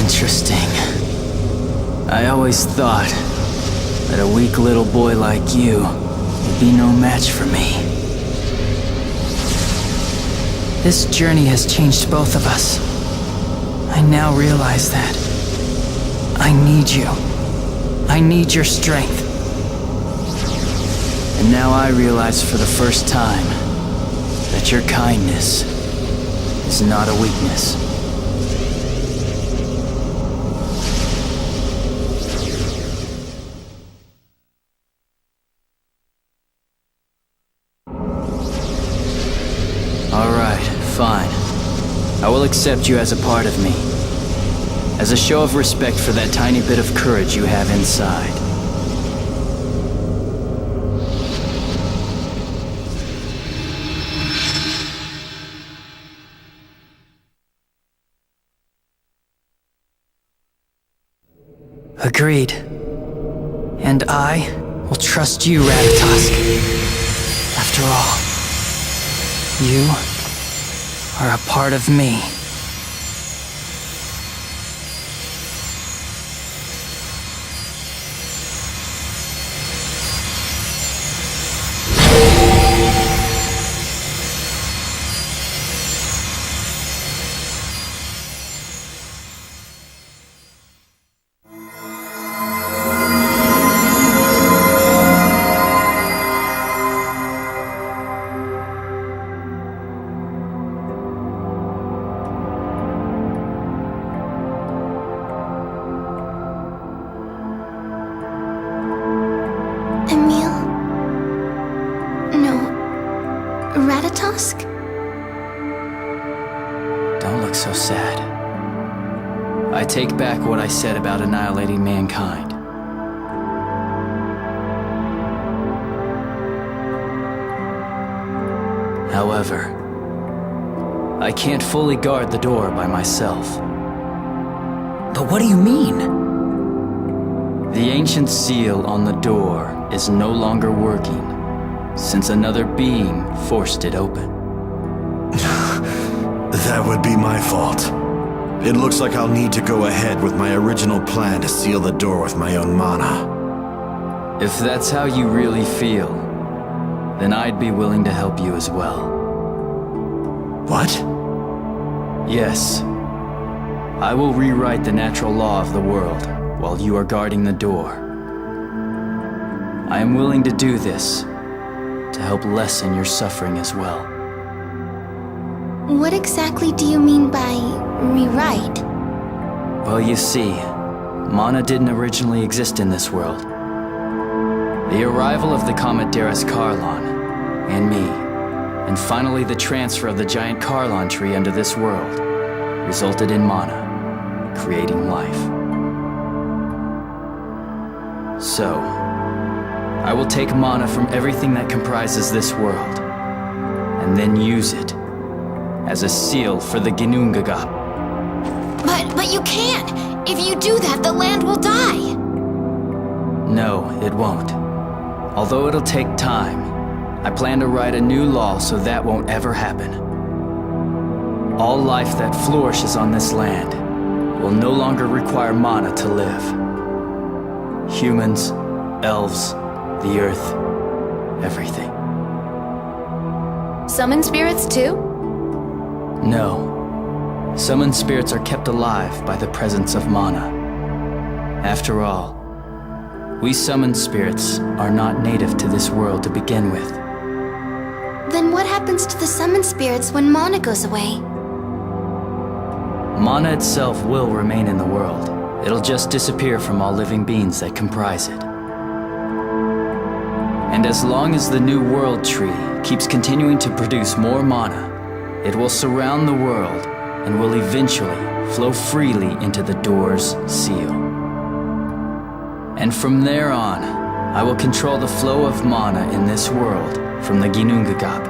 Interesting. I always thought that a weak little boy like you would be no match for me. This journey has changed both of us. I now realize that I need you. I need your strength. And now I realize for the first time that your kindness is not a weakness. Alright, fine. I will accept you as a part of me. As a show of respect for that tiny bit of courage you have inside. Agreed. And I will trust you, Ratatosk. After all, you are a part of me. Ratatosk? Don't look so sad. I take back what I said about annihilating mankind. However, I can't fully guard the door by myself. But what do you mean? The ancient seal on the door is no longer working, since another being forced it open. That would be my fault. It looks like I'll need to go ahead with my original plan to seal the door with my own mana. If that's how you really feel, then I'd be willing to help you as well. What? Yes. I will rewrite the natural law of the world while you are guarding the door. I am willing to do this to help lessen your suffering as well. What exactly do you mean by rewrite? Well, you see, mana didn't originally exist in this world. The arrival of the comet Darius Carlon, and me, and finally the transfer of the giant Carlon tree under this world, resulted in mana, creating life. So, I will take mana from everything that comprises this world, and then use it as a seal for the Ginnungagap. But you can't! If you do that, the land will die! No, it won't. Although it'll take time, I plan to write a new law so that won't ever happen. All life that flourishes on this land will no longer require mana to live. Humans, elves, the earth, everything. Summon spirits too? No. Summoned spirits are kept alive by the presence of mana. After all, we summoned spirits are not native to this world to begin with. Then what happens to the summoned spirits when mana goes away? Mana itself will remain in the world. It'll just disappear from all living beings that comprise it. And as long as the new world tree keeps continuing to produce more mana, it will surround the world and will eventually flow freely into the door's seal. And from there on, I will control the flow of mana in this world from the Ginnungagap.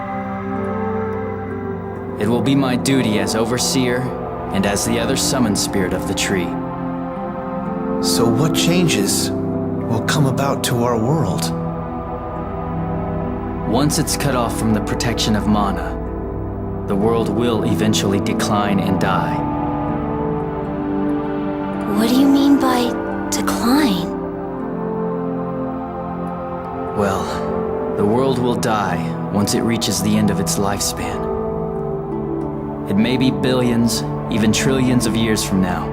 It will be my duty as overseer and as the other summoned spirit of the tree. So what changes will come about to our world? Once it's cut off from the protection of mana, the world will eventually decline and die. What do you mean by decline? Well, the world will die once it reaches the end of its lifespan. It may be billions, even trillions of years from now.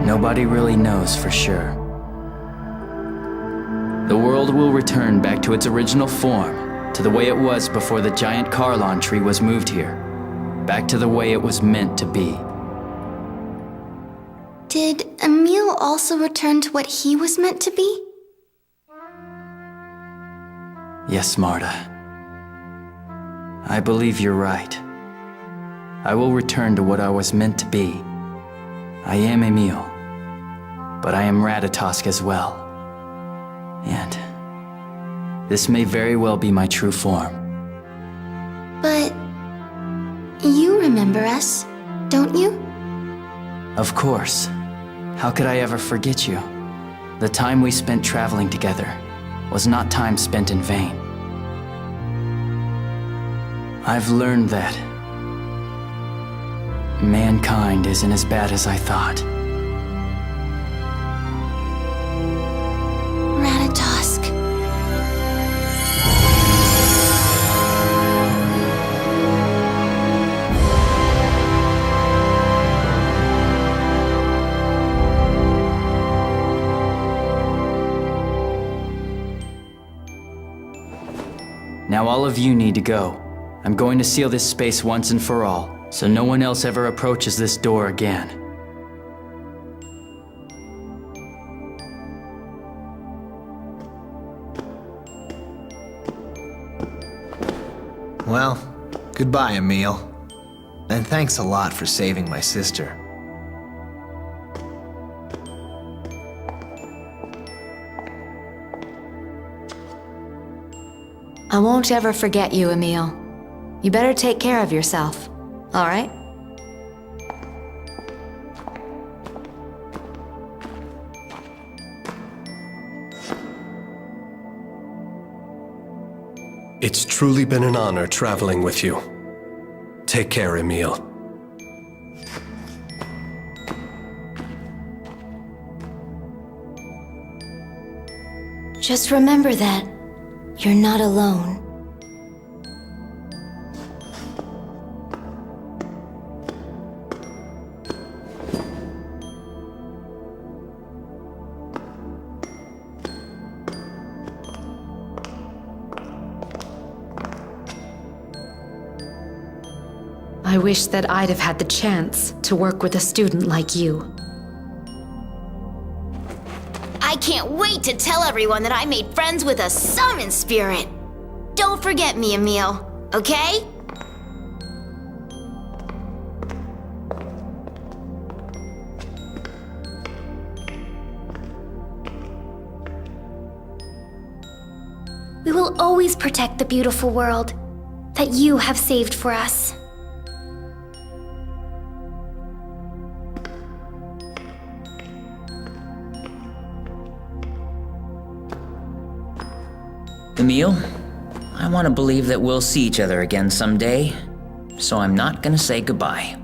Nobody really knows for sure. The world will return back to its original form, to the way it was before the giant Carlon tree was moved here. Back to the way it was meant to be. Did Emil also return to what he was meant to be? Yes, Marta. I believe you're right. I will return to what I was meant to be. I am Emil, but I am Ratatosk as well. And this may very well be my true form. But you remember us, don't you? Of course. How could I ever forget you? The time we spent traveling together was not time spent in vain. I've learned that mankind isn't as bad as I thought. Ratatosk. Now all of you need to go. I'm going to seal this space once and for all, so no one else ever approaches this door again. Well, goodbye, Emil. And thanks a lot for saving my sister. I won't ever forget you, Emil. You better take care of yourself, all right? It's truly been an honor traveling with you. Take care, Emil. Just remember that you're not alone. I wish that I'd have had the chance to work with a student like you. I can't wait to tell everyone that I made friends with a summon spirit. Don't forget me, Emil, okay? We will always protect the beautiful world that you have saved for us. Emil, I want to believe that we'll see each other again someday, so I'm not gonna say goodbye.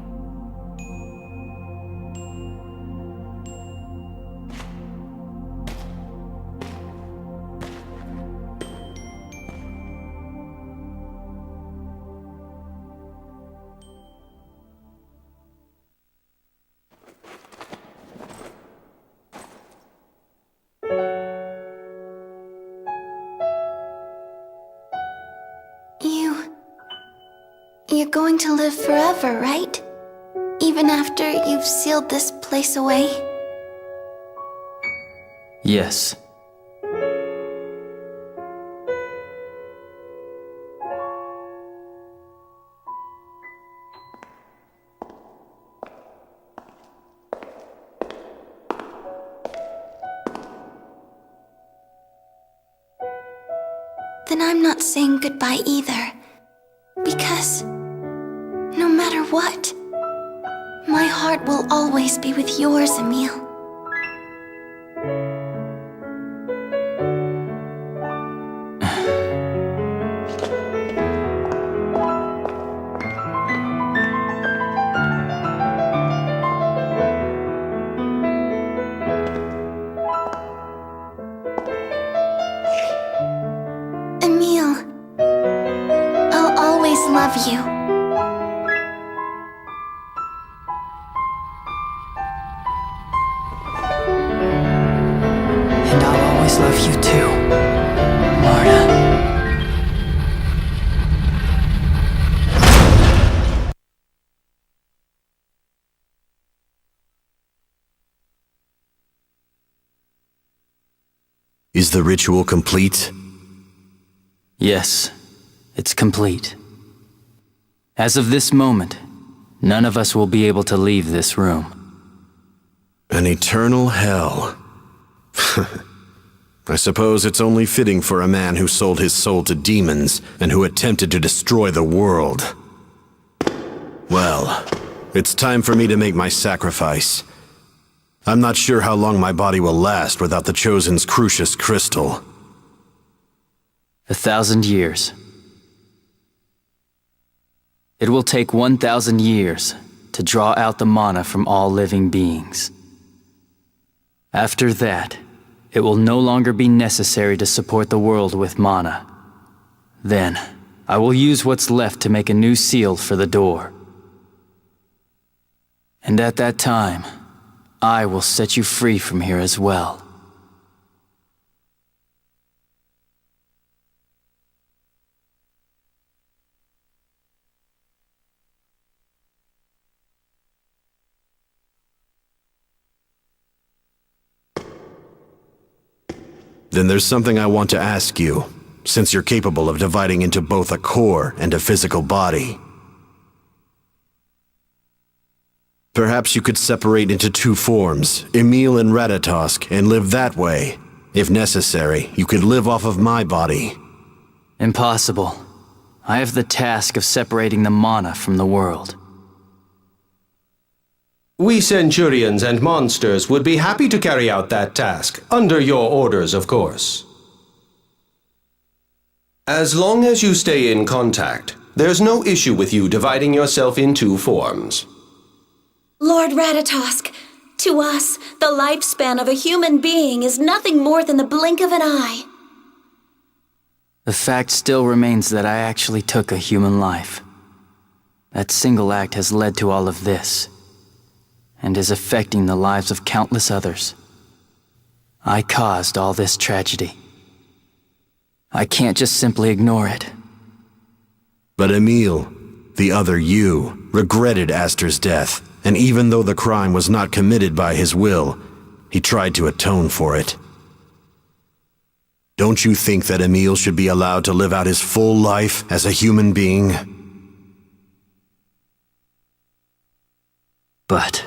You're going to live forever, right? Even after you've sealed this place away? Yes. Then I'm not saying goodbye either. Because no matter what, my heart will always be with yours, Emil. Is the ritual complete? Yes, it's complete. As of this moment, none of us will be able to leave this room. An eternal hell. I suppose it's only fitting for a man who sold his soul to demons and who attempted to destroy the world. Well, it's time for me to make my sacrifice. I'm not sure how long my body will last without the Chosen's Crucius crystal. 1,000 years. It will take 1,000 years to draw out the mana from all living beings. After that, it will no longer be necessary to support the world with mana. Then, I will use what's left to make a new seal for the door. And at that time, I will set you free from here as well. Then there's something I want to ask you, since you're capable of dividing into both a core and a physical body. Perhaps you could separate into two forms, Emil and Ratatosk, and live that way. If necessary, you could live off of my body. Impossible. I have the task of separating the mana from the world. We Centurions and monsters would be happy to carry out that task, under your orders, of course. As long as you stay in contact, there's no issue with you dividing yourself in two forms. Lord Ratatosk, to us, the lifespan of a human being is nothing more than the blink of an eye. The fact still remains that I actually took a human life. That single act has led to all of this, and is affecting the lives of countless others. I caused all this tragedy. I can't just simply ignore it. But Emil, the other you, regretted Aster's death, and even though the crime was not committed by his will, he tried to atone for it. Don't you think that Emil should be allowed to live out his full life as a human being? But...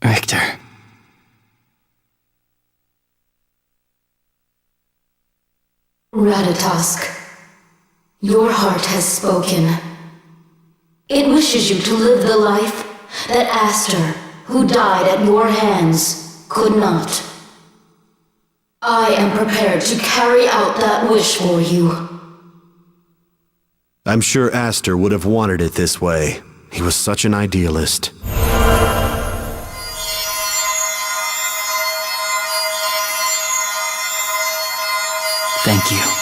Richter... Ratatosk, your heart has spoken. It wishes you to live the life that Aster, who died at your hands, could not. I am prepared to carry out that wish for you. I'm sure Aster would have wanted it this way. He was such an idealist. Thank you.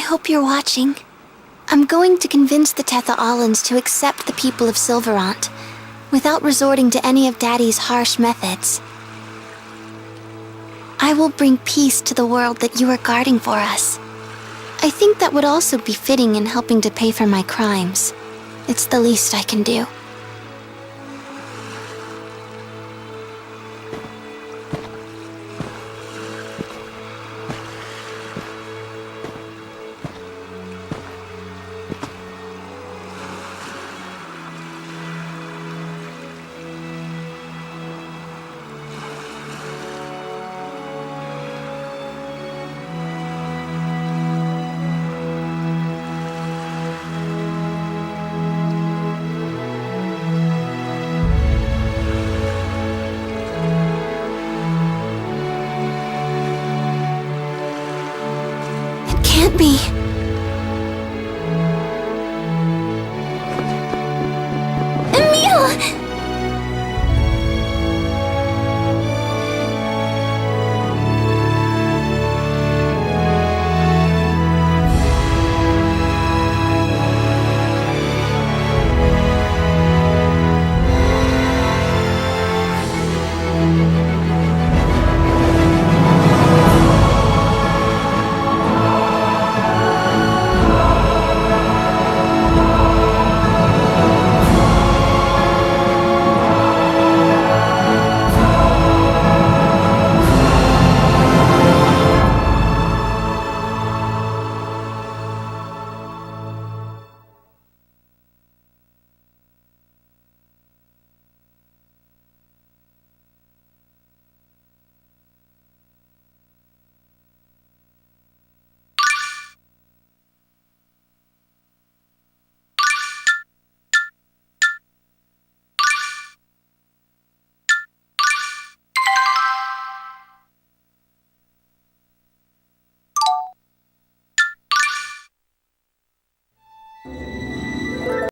hope you're watching. I'm going to convince the Tetha'alans to accept the people of Silverant, without resorting to any of Daddy's harsh methods. I will bring peace to the world that you are guarding for us. I think that would also be fitting in helping to pay for my crimes. It's the least I can do. Can't be. Emil!